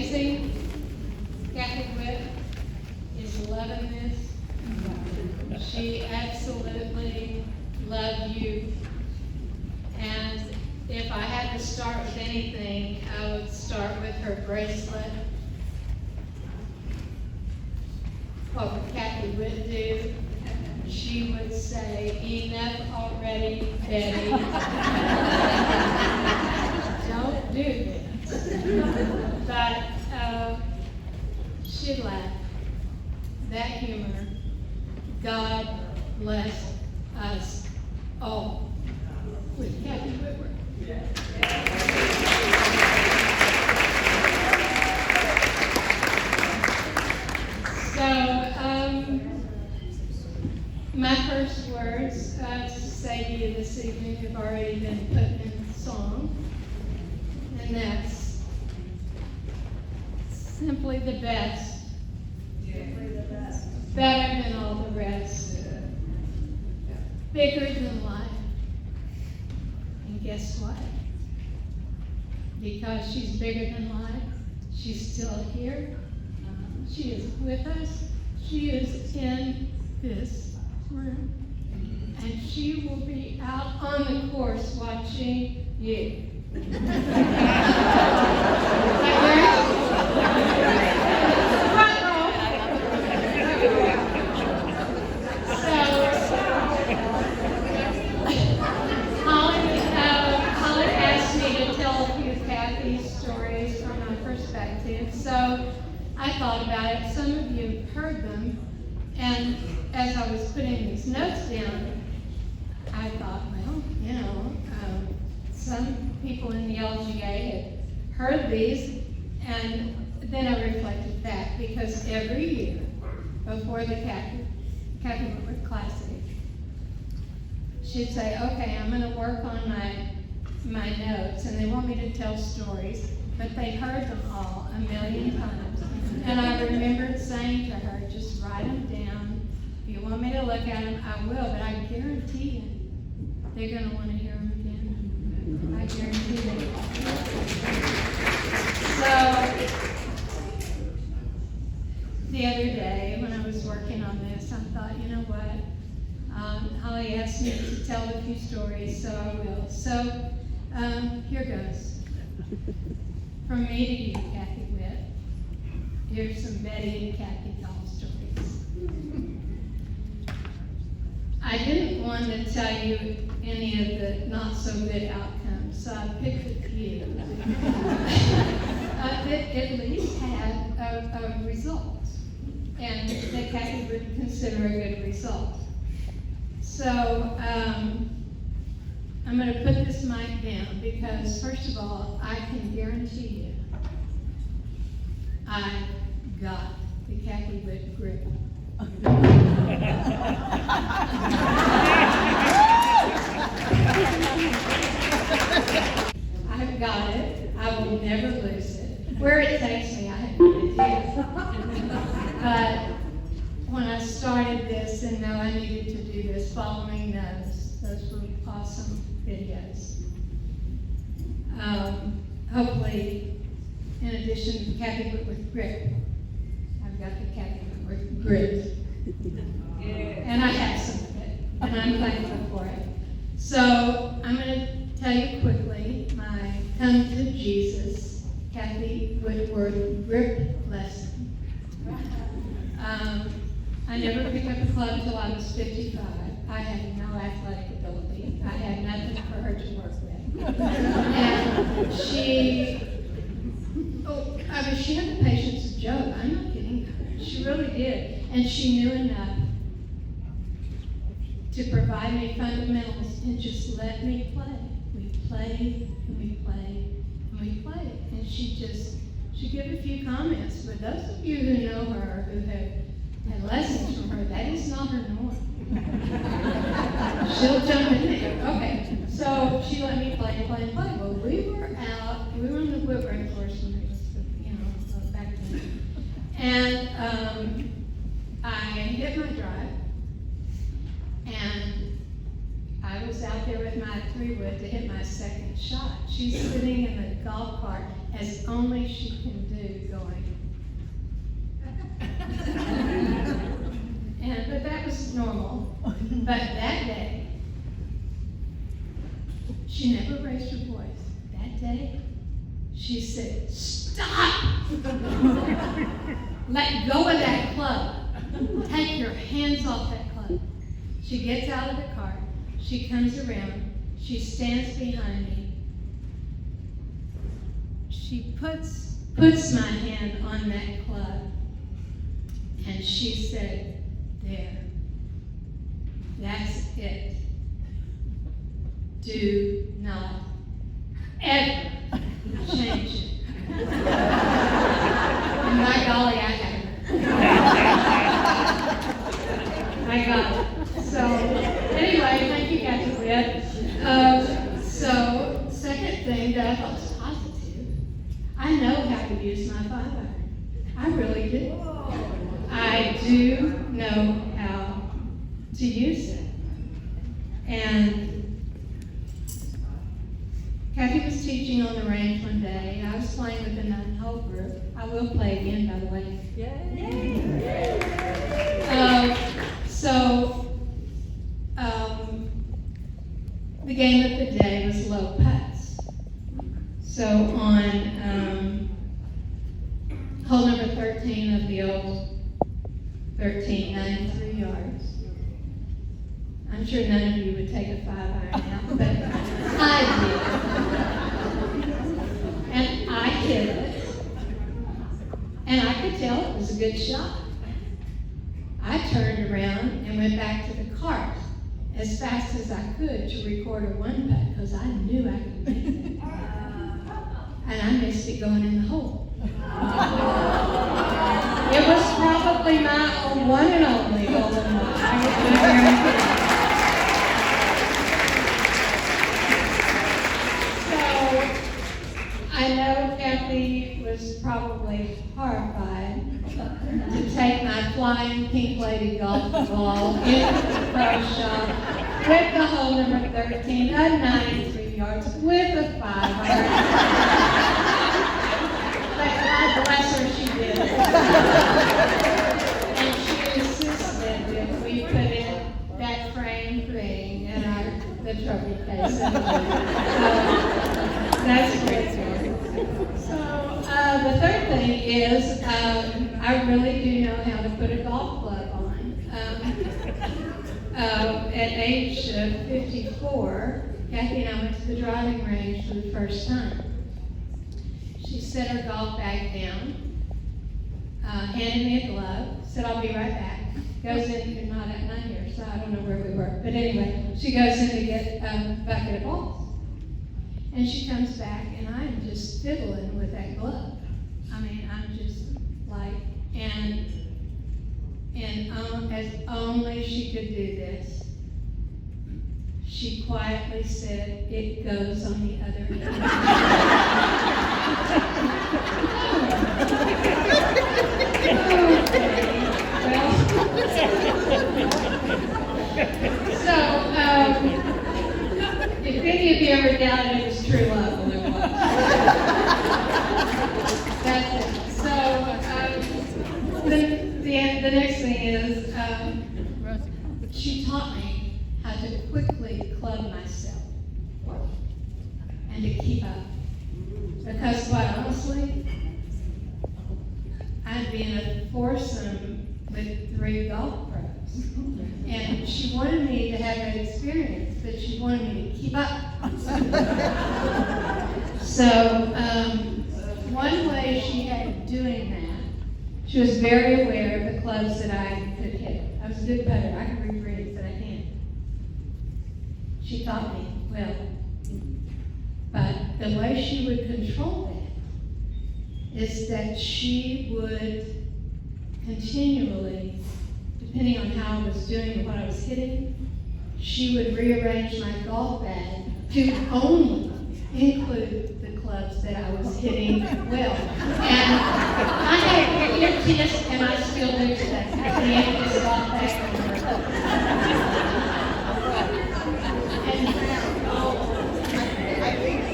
amazing. Kathy Whitworth is loving this. She absolutely loved you. And if I had to start with anything, I would start with her bracelet. What would Kathy Whit do? She would say, "Enough already, Bettye. Don't do this." But she'd laugh. That humor. God bless us all with Kathy Whitworth. My first words to say to you this evening have already been put in song, and that's simply the best, better than all the rest, bigger than life. And guess what? Because she's bigger than life, she's still here. She is with us. She is in this room, and she will be out on the course watching you. Holly asked me to tell a few Kathy stories from my perspective, so I thought about it. Some of you have heard them, and as I was putting these notes down, I thought, well, some people in the LGA had heard these, and then I reflected back, because every year before the Kathy Whitworth Classic, she'd say, okay, I'm going to work on my notes, and they want me to tell stories, but they heard them all a million times. And I remembered saying to her, just write them down. If you want me to look at them, I will, but I guarantee you, they're going to want to hear them again. I guarantee you. So, the other day, when I was working on this, I thought, you know what? Holly asked me to tell a few stories, so I will. So, here goes. From me to you, Kathy Whit. Here's some Bettye and Kathy doll stories. I didn't want to tell you any of the not so good outcomes, so I picked a few that at least had a result, and that Kathy would consider a good result. So I'm going to put this mic down because, first of all, I can guarantee you I got the Kathy Whit grip. I've got it. I will never lose it. Where it takes me, I have no idea. But when I started this and know I needed to do this, following those were awesome videos. Hopefully, in addition to Kathy Whitworth grip, I've got the Kathy Whitworth grit. And I have some of it, and I'm thankful for it. So I'm going to tell you quickly my Come to Jesus Kathy Whitworth grip lesson. I never picked up a club until I was 55. I had no athletic ability. I had nothing for her to work with. And she had the patience of Job. I'm not kidding her. She really did. And she knew enough to provide me fundamentals and just let me play. We played and we played and we played. And she'd give a few comments. But those of you who know her, who have had lessons from her, that is not her norm. She'll jump in there. Okay, so she let me play. Well, we were on the Whitworth course when it was, back then. And I hit my drive, and I was out there with my 3-wood to hit my second shot. She's sitting in the golf cart, as only she can do, But that day, she never raised her voice. That day, she said, "Stop! Let go of that club. Take your hands off that club." She gets out of the car. She comes around. She stands behind me. She puts my hand on that club. And she said, "There. That's it. Do not ever change it." And my golly, I had her. I got it. So, anyway, thank you, Kathy Whitworth. So, second thing that I thought was positive, I know how to use my 5-iron. I really do. I do know how to use it. And Kathy was teaching on the range one day. I was playing with the 9-hole group. I will play again, by the way. The game of the day was low putts. So on hole number 13 of the old 13, 93 yards. I'm sure none of you would take a 5-iron out, but I did. And I hit it. And I could tell it was a good shot. I turned around and went back to the cart as fast as I could to record a 1-putt because I knew I could make it. And I missed it going in the hole. It was probably my one and only hole in one. So I know Kathy was probably horrified to take my flying pink lady golf ball into the pro shop with the hole number 13 at 93 yards with a 5-iron. But God bless her, she did. And she insisted that we put in that frame thing in the trophy case. That's a great story. So the third thing is I really do know how to put a golf club on. At age 54, Kathy and I went to the driving range for the first time. She set her golf bag down, handed me a glove, said, "I'll be right back." Goes in, you're not here, so I don't know where we were. But anyway, she goes in to get a bucket of balls. And she comes back, and I'm just fiddling with that glove. I mean, I'm just like, and as only she could do this, she quietly said, "It goes on the other hand." Okay, well, so, if any of you ever doubted it was true love, well, it was. That's it. So, the next thing is, she taught me how to quickly club myself and to keep up. Because quite honestly, I'd be in a foursome with 3 golf pros. And she wanted me to have that experience, but she wanted me to keep up. So, one way she had doing that, she was very aware of the clubs that I could hit. I was a good putter. I could read greens, but I can't. She taught me well. But the way she would control that is that she would continually, depending on how I was doing and what I was hitting, she would rearrange my golf bag to only include the clubs that I was hitting well. And I had an ear kiss, and I still do today. I have the emptiest golf bag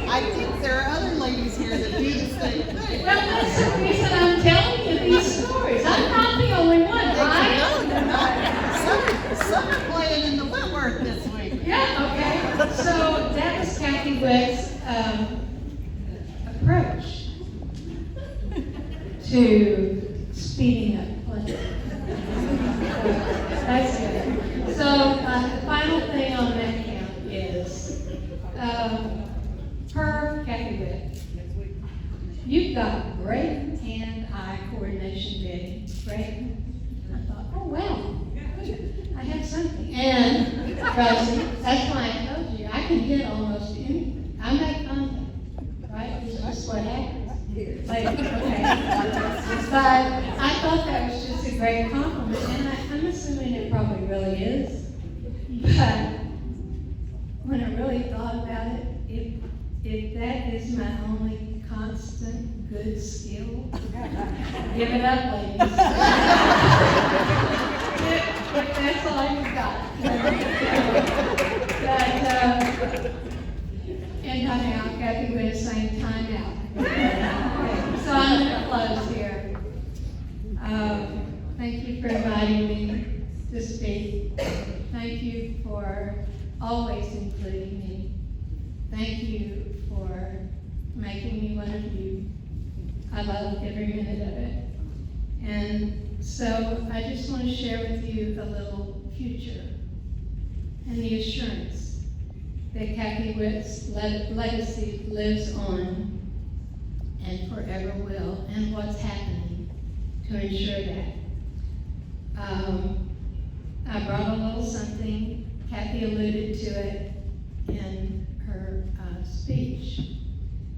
I think there are other ladies here that do the same thing. Well, that's the reason I'm telling you these stories. I'm not the only one, right? No, you're not. Some are playing in the well. to speeding up plenty. That's good. So the final thing on that count is, per Kathy Whitworth, you've got great hand-eye coordination, Betty. Great. I thought, oh wow, I have something. And Rosie, that's why I told you, I can hit almost anything. I make contact, right? It's just what happens. Like, okay. But I thought that was just a great compliment, and I'm assuming it probably really is. But when I really thought about it, if that is my only constant good skill, give it up, ladies. if that's all you've got. But, and time out, Kathy Whitworth saying time out. So I'm going to close here. Thank you for inviting me to speak. Thank you for always including me. Thank you for making me one of you. I love every minute of it. And so I just want to share with you a little future and the assurance that Kathy Whitworth's legacy lives on and forever will, and what's happening to ensure that. I brought a little something. Kathy alluded to it in her speech,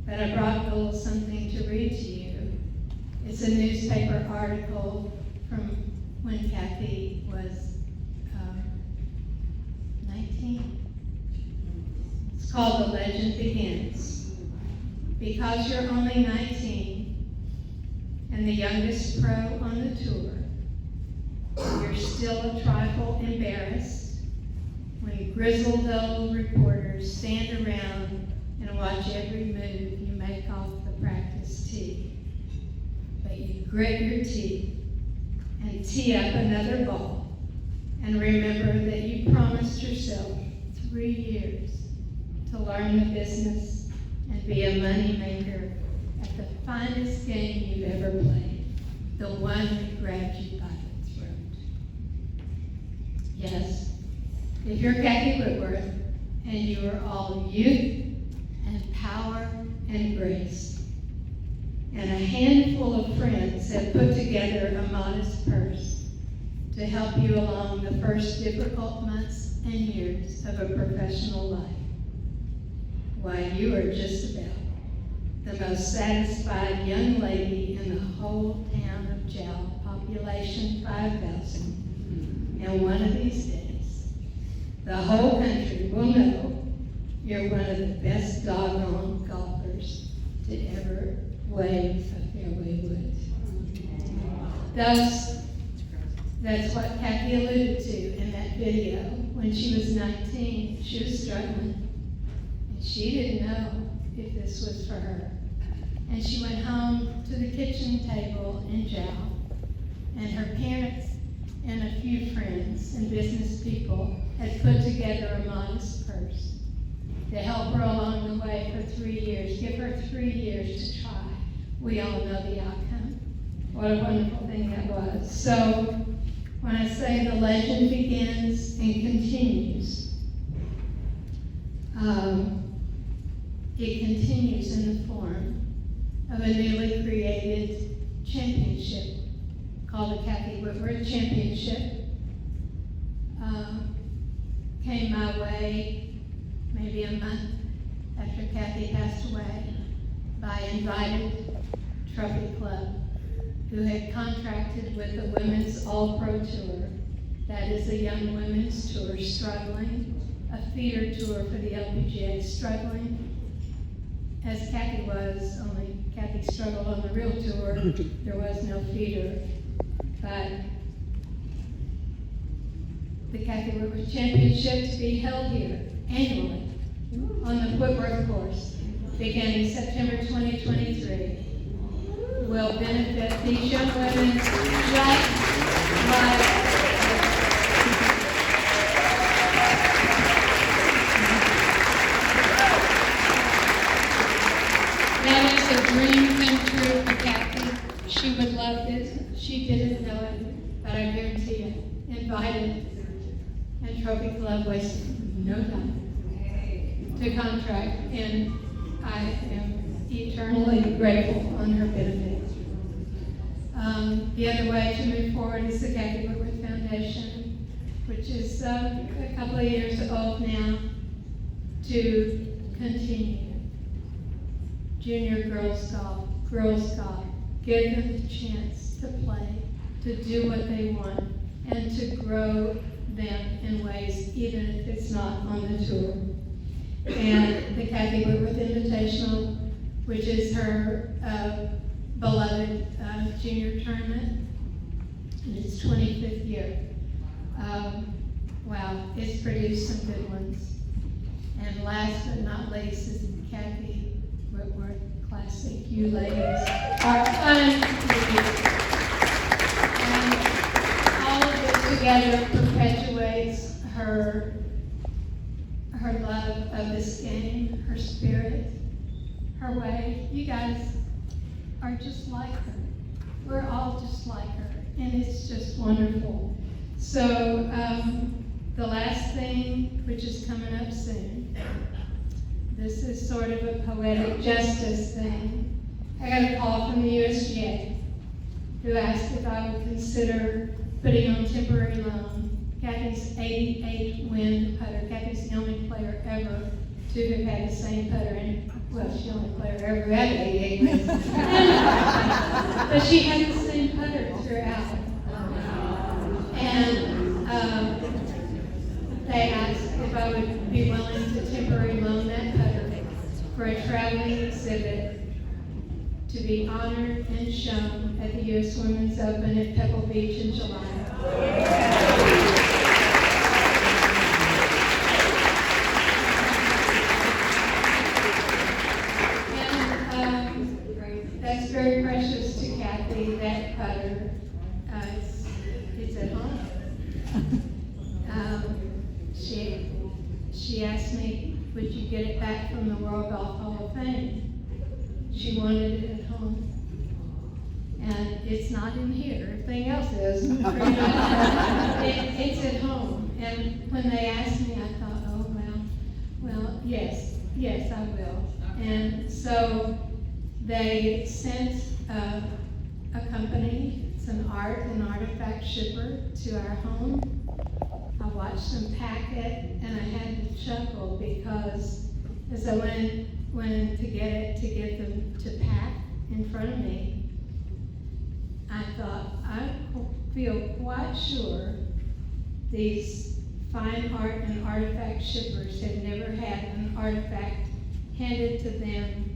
but I brought a little something to read to you. It's a newspaper article from when Kathy was 19. It's called The Legend Begins. Because you're only 19 and the youngest pro on the tour, you're still a trifle embarrassed when grizzled old reporters stand around and watch every move you make off the practice tee. But you grit your teeth and tee up another ball and remember that you promised yourself 3 years to learn the business and be a money maker at the finest game you've ever played, the one that grabbed you by the throat. Yes, if you're Kathy Whitworth and you are all youth and power and grace, and a handful of friends have put together a modest purse to help you along the first difficult months and years of a professional life, why, you are just about the most satisfied young lady in the whole town of Jowl, population 5,000. And one of these days, the whole country will know you're one of the best doggone golfers to ever wave a fairway wood. That's what Kathy alluded to in that video. When she was 19, she was struggling. She didn't know if this was for her. And she went home to the kitchen table in Jowl, and her parents and a few friends and business people had put together a modest purse to help her along the way for 3 years, give her 3 years to try. We all know the outcome. What a wonderful thing that was. So when I say the legend begins and continues, it continues in the form of a newly created championship called the Kathy Whitworth Championship. Came my way maybe a month after Kathy passed away by Invited Trophy Club, who had contracted with the Women's All-Pro Tour. That is a young women's tour struggling, a feeder tour for the LPGA struggling, as Kathy was, only Kathy struggled on the real tour. There was no feeder. But the Kathy Whitworth Championship to be held here annually on the Whitworth course beginning September 2023 will benefit these young women just like that is a dream come true for Kathy. she would love this. She didn't know it, but I guarantee you, invited, and Trophy Club wasted no time to contract, and I am eternally grateful on her benefit. The other way to move forward is the Kathy Whitworth Foundation, which is a couple of years old now, to continue junior girls golf, give them the chance to play, to do what they want, and to grow them in ways, even if it's not on the tour. And the Kathy Whitworth Invitational, which is her beloved junior tournament, in its 25th year. Wow, it's produced some good ones. And last but not least is the Kathy Whitworth Classic. You ladies are unbelievable. And all of it together perpetuates her love of this game, her spirit, her way. You guys are just like her. We're all just like her, and it's just wonderful. So the last thing, which is coming up soon, this is sort of a poetic justice thing. I got a call from the USGA who asked if I would consider putting on temporary loan Kathy's 88 win putter. Kathy's the only player ever to have had the same putter, and well, she's the only player ever who had 88 wins. But she had the same putter throughout. And they asked if I would be willing to temporarily loan that putter for a traveling exhibit to be honored and shown at the U.S. Women's Open at Pebble Beach in July. And that's very precious to Kathy, that putter. It's at home. She asked me, would you get it back from the World Golf Hall of Fame? She wanted it at home. And it's not in here. Everything else is. It's at home. And when they asked me, I thought, oh, well, yes, I will. And so they sent a company, it's an art and artifact shipper, to our home. I watched them pack it, and I had to chuckle because as I went in to get them to pack in front of me, I thought, I feel quite sure these fine art and artifact shippers have never had an artifact handed to them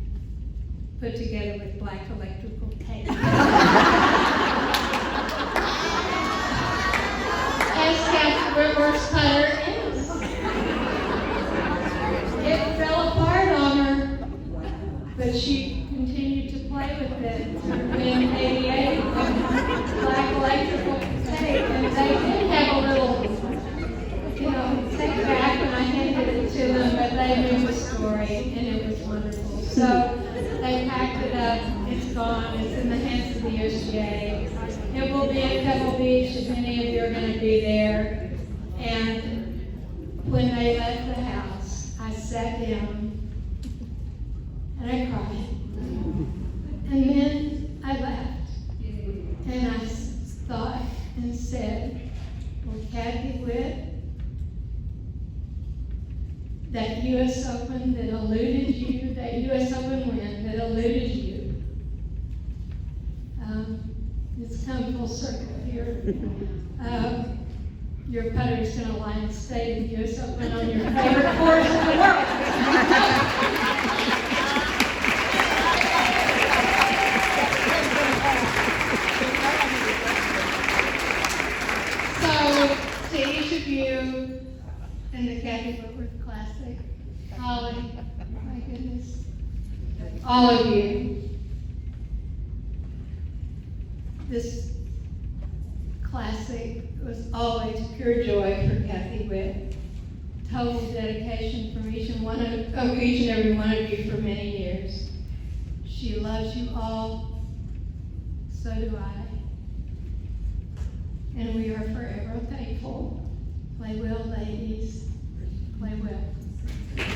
put together with black electrical tape. As Kathy Whitworth's putter is. It fell apart on her, but she continued to play with it to win 88 with black electrical tape. And they did have a little, take back when I handed it to them, but they knew the story, and it was wonderful. So they packed it up, it's gone, it's in the hands of the USGA. It will be at Pebble Beach, if many of you are going to be there. And when they left the house, I sat down and I cried. And then I laughed. And I thought and said, well, Kathy Whit, that U.S. Open that eluded you, that U.S. Open win that eluded you, it's come full circle here. Your putter is going to lie and stay in the U.S. Open on your favorite course in the world. So, to each of you in the Kathy Whitworth Classic, Holly, my goodness, all of you, this classic was always pure joy for Kathy Whit. Total dedication from each and every one of you for many years. She loves you all So do I. And we are forever thankful. Play well, ladies. Play well.